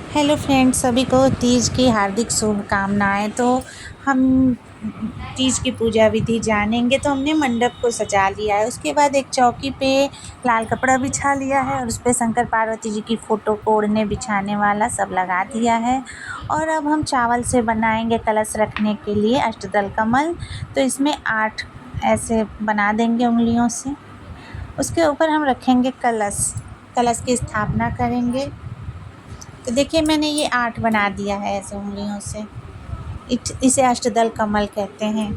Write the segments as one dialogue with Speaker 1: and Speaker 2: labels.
Speaker 1: Hello friends, सभी को तीज की हार्दिक शुभकामनाएं। तो हम तीज की पूजा विधि जानेंगे। तो हमने मंडप को सजा लिया है। उसके बाद एक चौकी पे लाल कपड़ा बिछा लिया है और उस पे शंकर पार्वती जी की फ़ोटो को ओढ़ने बिछाने वाला सब लगा दिया है। और अब हम चावल से बनाएंगे कलश रखने के लिए अष्टदल कमल। तो इसमें 8 ऐसे बना देंगे उंगलियों से। उसके ऊपर हम रखेंगे कलश। कलश की स्थापना करेंगे। तो देखिए, मैंने ये 8 बना दिया है ऐसे उंगलियों से। इसे अष्टदल कमल कहते हैं।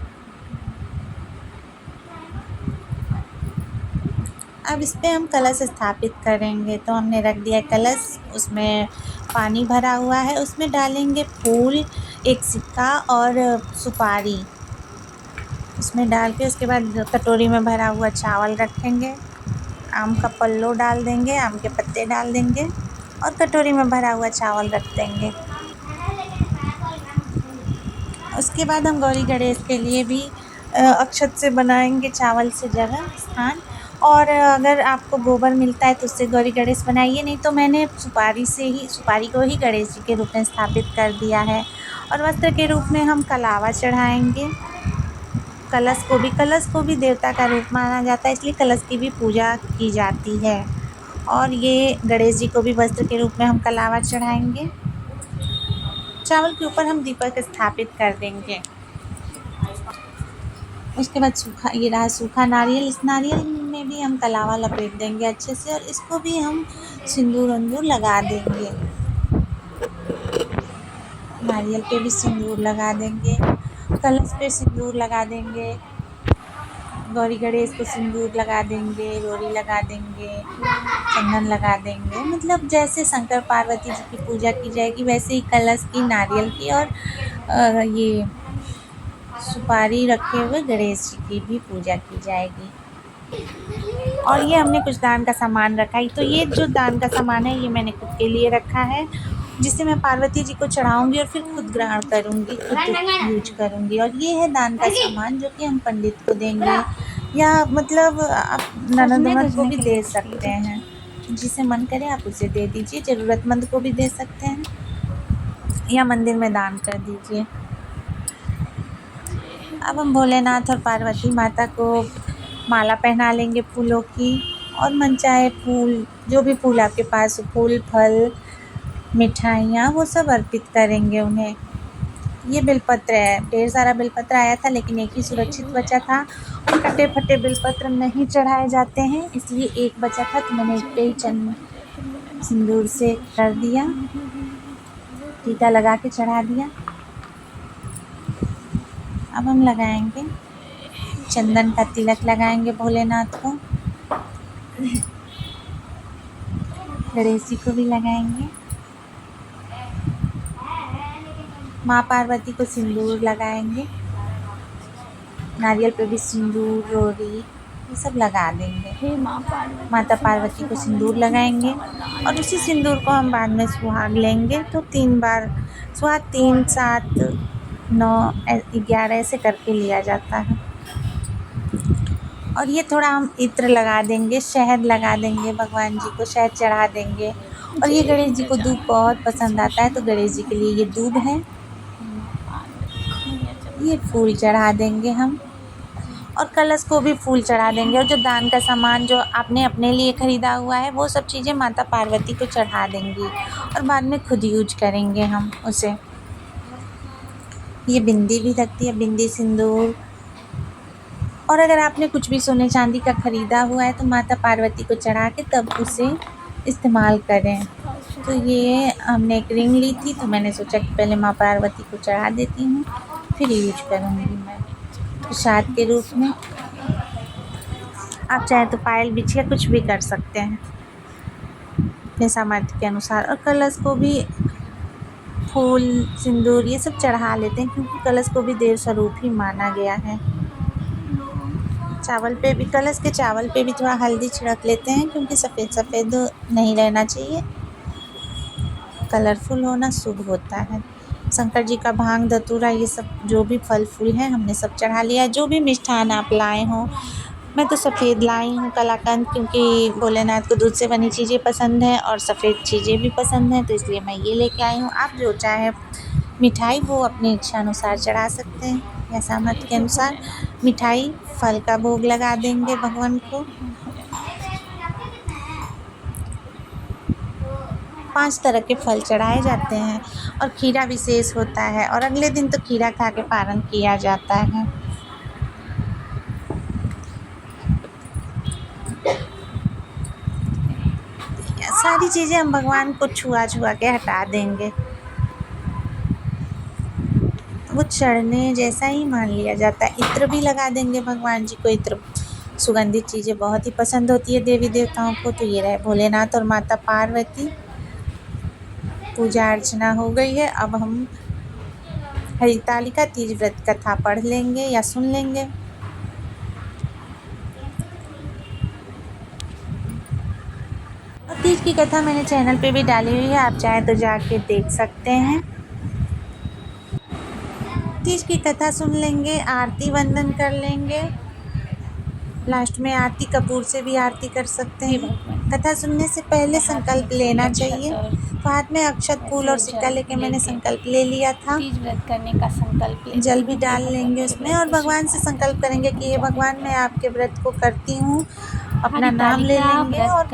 Speaker 1: अब इस पे हम कलश स्थापित करेंगे। तो हमने रख दिया कलश, उसमें पानी भरा हुआ है, उसमें डालेंगे फूल, एक सिक्का और सुपारी। उसमें डाल के उसके बाद कटोरी में भरा हुआ चावल रखेंगे। आम का पल्लो डाल देंगे, आम के पत्ते डाल देंगे और कटोरी में भरा हुआ चावल रख देंगे। उसके बाद हम गौरी गणेश के लिए भी अक्षत से बनाएंगे चावल से जगह स्थान। और अगर आपको गोबर मिलता है तो उससे गौरी गणेश बनाइए, नहीं तो मैंने सुपारी को ही गणेश जी के रूप में स्थापित कर दिया है। और वस्त्र के रूप में हम कलावा चढ़ाएंगे। कलश को भी देवता का रूप माना जाता है, इसलिए कलश की भी पूजा की जाती है। और ये गणेश जी को भी वस्त्र के रूप में हम कलावा चढ़ाएंगे। चावल के ऊपर हम दीपक स्थापित कर देंगे। उसके बाद ये रहा सूखा नारियल। इस नारियल में भी हम कलावा लपेट देंगे अच्छे से और इसको भी हम सिंदूर वंदूर लगा देंगे। नारियल पे भी सिंदूर लगा देंगे, कलश पे सिंदूर लगा देंगे, गौरी गणेश को सिंदूर लगा देंगे, रोरी लगा देंगे, चंदन लगा देंगे। मतलब जैसे शंकर पार्वती जी की पूजा की जाएगी वैसे ही कलश की, नारियल की और ये सुपारी रखे हुए गणेश जी की भी पूजा की जाएगी। और ये हमने कुछ दान का सामान रखा है। तो ये जो दान का सामान है ये मैंने खुद के लिए रखा है, जिसे मैं पार्वती जी को चढ़ाऊंगी और फिर खुद ग्रहण करूंगी, खुद यूज करूंगी। और ये है दान का सामान जो कि हम पंडित को देंगे या मतलब आप ननद को भी दे सकते हैं। जिसे मन करे आप उसे दे दीजिए, ज़रूरतमंद को भी दे सकते हैं या मंदिर में दान कर दीजिए। अब हम भोलेनाथ और पार्वती माता को माला पहना लेंगे फूलों की। और मनचाहे फूल, जो भी फूल आपके पास, फूल, फल, मिठाइयाँ, वो सब अर्पित करेंगे उन्हें। ये बेलपत्र है, ढेर सारा बेलपत्र आया था लेकिन एक ही सुरक्षित बचा था और कटे फटे बेलपत्र नहीं चढ़ाए जाते हैं, इसलिए एक बचा था तो मैंने एक पे ही सिंदूर से कर दिया, टीका लगा के चढ़ा दिया। अब हम लगाएंगे चंदन का तिलक, लगाएंगे भोलेनाथ को, गणेश जी को भी लगाएंगे। माँ पार्वती को सिंदूर लगाएंगे, नारियल पे भी सिंदूर, रोरी, ये सब लगा देंगे। माता पार्वती को सिंदूर लगाएंगे और उसी सिंदूर को हम बाद में सुहाग लेंगे। तो 3 बार सुहाग, 3, 7, 9, 11 ऐसे करके लिया जाता है। और ये थोड़ा हम इत्र लगा देंगे, शहद लगा देंगे, भगवान जी को शहद चढ़ा देंगे। और ये गणेश जी को दूब बहुत पसंद आता है, तो गणेश जी के लिए ये दूब है। ये फूल चढ़ा देंगे हम और कलश को भी फूल चढ़ा देंगे। और जो दान का सामान जो आपने अपने लिए ख़रीदा हुआ है वो सब चीज़ें माता पार्वती को चढ़ा देंगी और बाद में खुद यूज करेंगे हम उसे। ये बिंदी भी रखती है, बिंदी, सिंदूर। और अगर आपने कुछ भी सोने चांदी का ख़रीदा हुआ है तो माता पार्वती को चढ़ा के तब उसे इस्तेमाल करें। तो ये हमने एक रिंग ली थी तो मैंने सोचा कि पहले माँ पार्वती को चढ़ा देती हूँ, फिर यूज करूँगी मैं प्रसाद के रूप में। आप चाहे तो पायल बिछिया कुछ भी कर सकते हैं अपने सामर्थ्य के अनुसार। और कलश को भी फूल, सिंदूर ये सब चढ़ा लेते हैं क्योंकि कलश को भी देव स्वरूप ही माना गया है। चावल पे भी, कलश के चावल पे भी थोड़ा हल्दी छिड़क लेते हैं क्योंकि सफ़ेद सफ़ेद नहीं रहना चाहिए, कलरफुल होना शुभ होता है। शंकर जी का भांग, धतूरा, ये सब जो भी फल फूल हैं हमने सब चढ़ा लिया है। जो भी मिष्ठान आप लाए हों, मैं तो सफ़ेद लाई हूँ कलाकंद, क्योंकि भोलेनाथ को दूध से बनी चीज़ें पसंद हैं और सफ़ेद चीज़ें भी पसंद हैं, तो इसलिए मैं ये लेके आई हूँ। आप जो चाहे मिठाई वो अपनी इच्छा अनुसार चढ़ा सकते हैं या सामर्थ्य के अनुसार। मिठाई फल का भोग लगा देंगे भगवान को। 5 तरह के फल चढ़ाए जाते हैं और खीरा विशेष होता है, और अगले दिन तो खीरा खा के पारण किया जाता है। सारी चीज़ें हम भगवान को छुआ छुआ के हटा देंगे, वो चढ़ने जैसा ही मान लिया जाता है। इत्र भी लगा देंगे भगवान जी को। इत्र सुगंधित चीज़ें बहुत ही पसंद होती है देवी देवताओं को। तो ये रहे भोलेनाथ और माता पार्वती। पूजा अर्चना हो गई है, अब हम हरितालिका तीज व्रत कथा पढ़ लेंगे या सुन लेंगे। और तीज की कथा मैंने चैनल पे भी डाली हुई है, आप चाहे तो जाके देख सकते हैं। तीज की कथा सुन लेंगे, आरती वंदन कर लेंगे, लास्ट में आरती कपूर से भी आरती कर सकते हैं। कथा सुनने से पहले संकल्प लेना चाहिए। तो हाथ में अक्षत फूल और सिक्का लेके मैंने संकल्प ले लिया था।
Speaker 2: तीज व्रत करने का संकल्प
Speaker 1: जल भी डाल लेंगे उसमें और भगवान से संकल्प करेंगे कि ये भगवान मैं आपके व्रत को करती हूँ। अपना नाम ले लेंगे और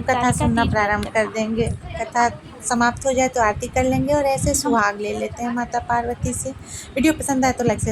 Speaker 1: कथा सुनना प्रारंभ कर देंगे। कथा समाप्त हो जाए तो आरती कर लेंगे और ऐसे सुहाग ले लेते हैं माता पार्वती से। वीडियो पसंद आए तो लाइक से